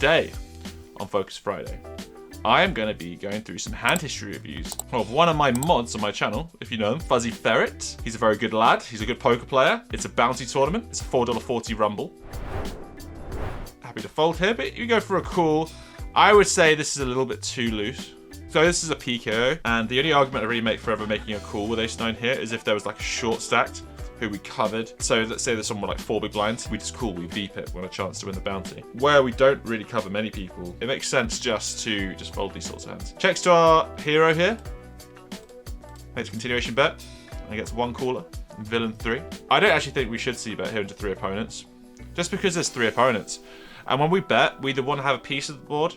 Today on Focus Friday, I am going to be going through some hand history reviews of one of my mods on my channel, if you know him, Fuzzy Ferret. He's a very good lad. He's a good poker player. It's a bounty tournament. It's a $4.40 Rumble. Happy to fold here, but you go for a call. I would say this is a little bit too loose. So this is a PKO, and the only argument I really make for ever making a call with ace-9 here is if there was like a short stacked who we covered. So let's say there's someone like 4 big blinds, we just call, we veep it, we want a chance to win the bounty. Where we don't really cover many people, it makes sense just to fold these sorts of hands. Checks to our hero here, makes a continuation bet, and gets 1 caller, villain 3. I don't actually think we should see bet here into 3 opponents, just because there's 3 opponents. And when we bet, we either want to have a piece of the board,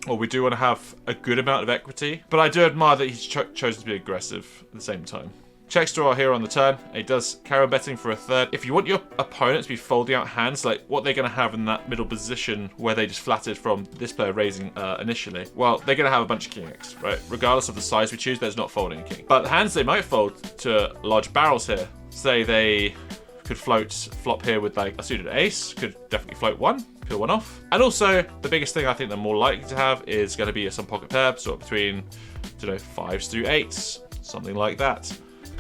or we do want to have a good amount of equity. But I do admire that he's chosen to be aggressive at the same time. Checks to our hero on the turn. He does carry on betting for a third. If you want your opponent to be folding out hands, like what they're going to have in that middle position where they just flattered from this player raising initially, well, they're going to have a bunch of king X, right? Regardless of the size we choose, there's not folding a king. But the hands they might fold to large barrels here. Say they could flop here with like a suited ace, could definitely float 1. Peel 1 off. And also, the biggest thing I think they're more likely to have is going to be some pocket pair, sort of between, 5s through 8s, something like that.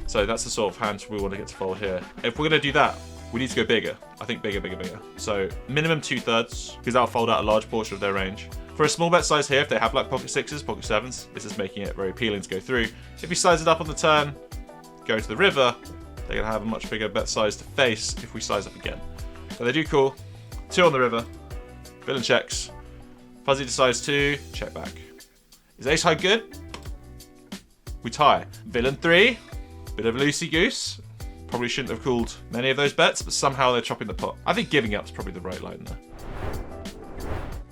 So that's the sort of hand we want to get to fold here. If we're going to do that, we need to go bigger. I think bigger. So minimum 2/3, because that'll fold out a large portion of their range. For a small bet size here, if they have like pocket 6s, pocket 7s, this is making it very appealing to go through. If you size it up on the turn, go to the river, they're going to have a much bigger bet size to face if we size up again. So they do call. 2 on the river, villain checks, Fuzzy decides to check back. Is ace high good? We tie. Villain 3, bit of loosey goose. Probably shouldn't have called many of those bets, but somehow they're chopping the pot. I think giving up is probably the right line there.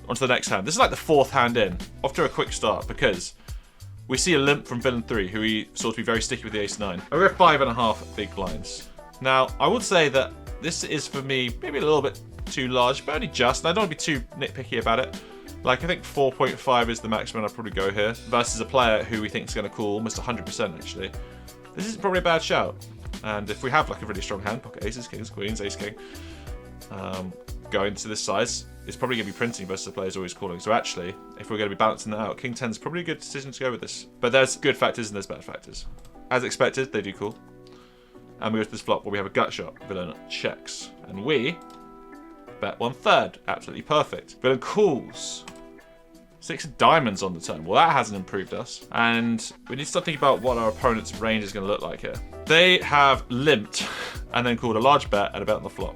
On to the next hand. This is like the 4th hand in, off to a quick start because we see a limp from villain 3, who he sought to be very sticky with the ace-9. I'll go 5.5 big blinds. Now, I would say that this is for me maybe a little bit too large, but only just. I don't want to be too nitpicky about it. Like, I think 4.5 is the maximum I'd probably go here, versus a player who we think is going to call almost 100% actually. This is probably a bad shout. And if we have like a really strong hand, pocket aces, kings, queens, ace, king, going to this size, it's probably going to be printing versus the player's always calling. So actually, if we're going to be balancing that out, king 10 is probably a good decision to go with this. But there's good factors and there's bad factors. As expected, they do call. And we go to this flop where we have a gut shot. Villain checks. And we bet 1/3. Absolutely perfect. Villain calls. 6 of diamonds on the turn. Well, that hasn't improved us. And we need to start thinking about what our opponent's range is going to look like here. They have limped and then called a large bet and a bet on the flop.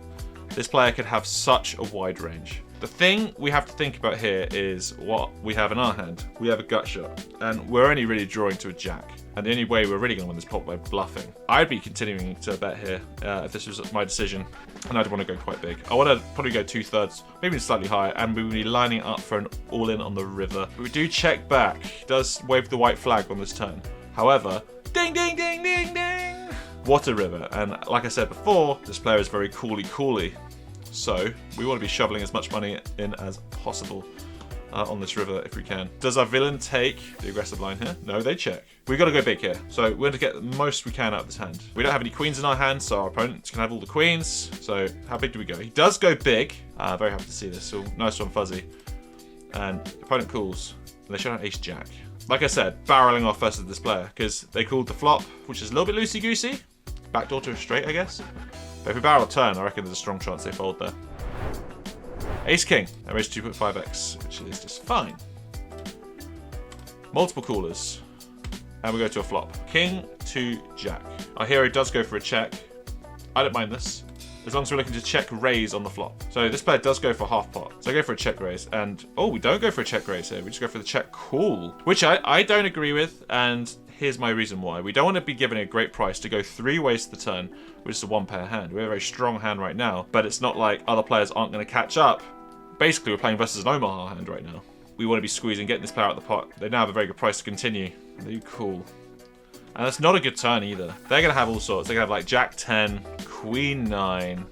This player could have such a wide range. The thing we have to think about here is what we have in our hand. We have a gut shot, and we're only really drawing to a jack. And the only way we're really going to win this pot by bluffing. I'd be continuing to bet here if this was my decision, and I'd want to go quite big. I want to probably go 2/3, maybe slightly higher, and we would be lining up for an all-in on the river. But we do check back. He does wave the white flag on this turn. However, ding, ding, ding, ding, ding. What a river. And like I said before, this player is very coolly. So we want to be shoveling as much money in as possible on this river if we can. Does our villain take the aggressive line here? No, they check. We've got to go big here. So we're going to get the most we can out of this hand. We don't have any queens in our hand, so our opponent can have all the queens. So how big do we go? He does go big. Very happy to see this. So nice one, Fuzzy. And the opponent calls. And they show an ace jack. Like I said, barreling off versus this player because they called the flop, which is a little bit loosey-goosey. Backdoor to a straight, I guess. But if we barrel turn, I reckon there's a strong chance they fold there. Ace king, I raised 2.5x, which is just fine. Multiple callers, and we go to a flop. King to jack. Our hero does go for a check. I don't mind this, as long as we're looking to check raise on the flop. So this player does go for half pot. So I go for a check raise, and oh, we don't go for a check raise here. We just go for the check call, which I don't agree with, and here's my reason why. We don't want to be given a great price to go 3 ways to the turn, which is a 1-pair hand. We have a very strong hand right now, but it's not like other players aren't going to catch up. Basically, we're playing versus an Omaha hand right now. We want to be squeezing, getting this player out of the pot. They now have a very good price to continue. They cool. And that's not a good turn either. They're going to have all sorts. They're going to have like Jack 10, Queen 9.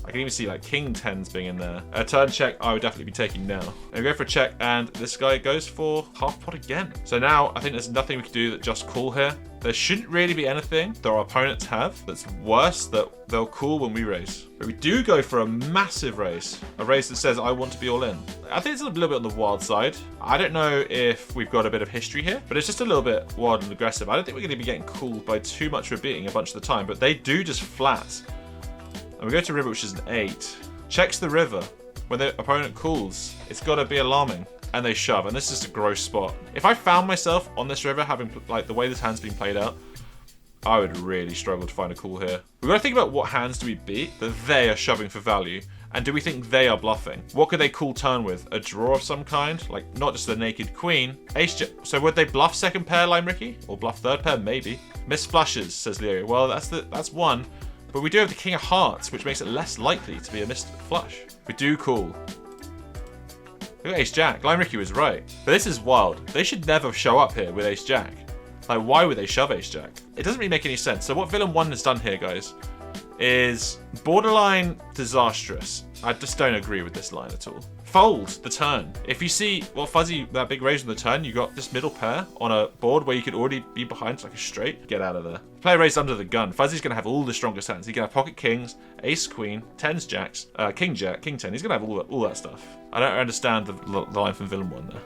I can even see like King 10s being in there. A turn check I would definitely be taking now. And we go for a check, and this guy goes for half pot again. So now I think there's nothing we can do that just call here. There shouldn't really be anything that our opponents have that's worse that they'll call when we raise. But we do go for a massive raise. A raise that says, I want to be all in. I think it's a little bit on the wild side. I don't know if we've got a bit of history here, but it's just a little bit wild and aggressive. I don't think we're going to be getting called by too much for beating a bunch of the time, but they do just flat. And we go to river, which is an 8. Checks the river. When the opponent calls, it's got to be alarming. And they shove, and this is a gross spot. If I found myself on this river having, like, the way this hand's been played out, I would really struggle to find a call here. We've got to think about what hands do we beat that they are shoving for value, and do we think they are bluffing? What could they call turn with? A draw of some kind? Like, not just the naked queen. Ace jack. So would they bluff second pair, Lime Ricky? Or bluff third pair? Maybe. Miss flushes, says Leo. Well, that's one. But we do have the king of hearts, which makes it less likely to be a missed flush. We do call. Look at ace jack. Lime Ricky was right. But this is wild. They should never show up here with ace jack. Like, why would they shove ace jack? It doesn't really make any sense. So what villain 1 has done here, guys, is borderline disastrous. I just don't agree with this line at all. Fold the turn. If you see, well, Fuzzy, that big raise on the turn, you got this middle pair on a board where you could already be behind like a straight. Get out of there. Play raised under the gun. Fuzzy's going to have all the strongest hands. He's going to have pocket kings, ace queen, tens jacks, king jack, king 10. He's going to have all that stuff. I don't understand the line from villain 1 there.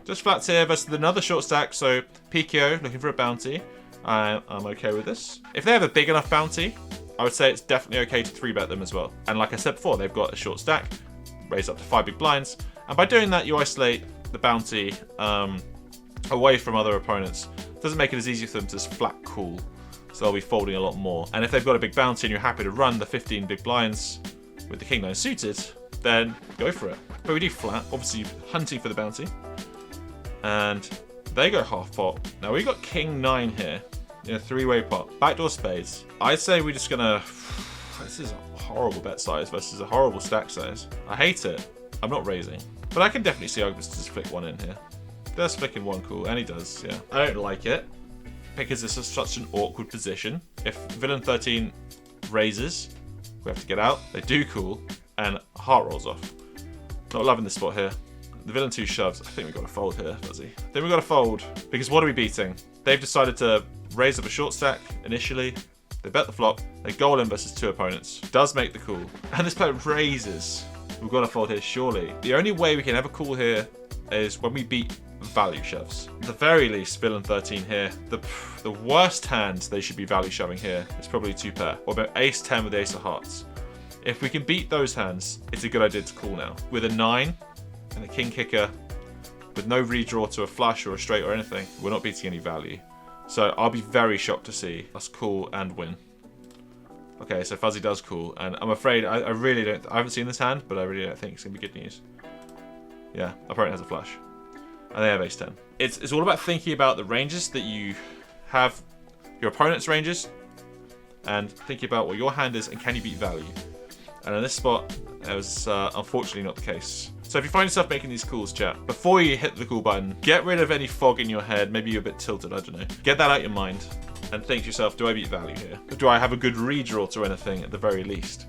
Just flats here versus another short stack. So PKO looking for a bounty. I'm okay with this. If they have a big enough bounty, I would say it's definitely okay to 3-bet them as well. And like I said before, they've got a short stack, raise up to 5 big blinds. And by doing that, you isolate the bounty away from other opponents. Doesn't make it as easy for them to just flat call. So they'll be folding a lot more. And if they've got a big bounty and you're happy to run the 15 big blinds with the king 9 suited, then go for it. But we do flat, obviously hunting for the bounty. And they go half pot. Now we've got king 9 here in a 3-way pot. Backdoor spades. I'd say we're just gonna... This is a horrible bet size versus a horrible stack size. I hate it. I'm not raising. But I can definitely see arguments to just flick 1 in here. Does flick in 1 cool, and he does, yeah. I don't like it because this is such an awkward position. If villain 13 raises, we have to get out. They do cool, and heart rolls off. Not loving this spot here. The villain 2 shoves. I think we've got to fold here, Fuzzy. I think we've got to fold because what are we beating? They've decided to raise up a short stack initially. They bet the flop. They go all in versus 2 opponents. Does make the call. And this player raises. We've got to fold here, surely. The only way we can ever call here is when we beat value shoves. At the very least, villain 13 here. The worst hands they should be value shoving here is probably 2 pair. Or about ace 10 with the ace of hearts. If we can beat those hands, it's a good idea to call now. With a 9 and a king kicker, with no redraw to a flush or a straight or anything, we're not beating any value. So I'll be very shocked to see us call and win. Okay, so Fuzzy does call, and I'm afraid I really don't. I haven't seen this hand, but I really don't think it's gonna be good news. Yeah, opponent has a flush, and they have ace 10. It's all about thinking about the ranges that you have, your opponent's ranges, and thinking about what your hand is and can you beat value. And in this spot, it was unfortunately not the case. So if you find yourself making these calls, chat, before you hit the call button, get rid of any fog in your head. Maybe you're a bit tilted, I don't know. Get that out your mind and think to yourself, do I beat value here? Or do I have a good redraw to anything at the very least?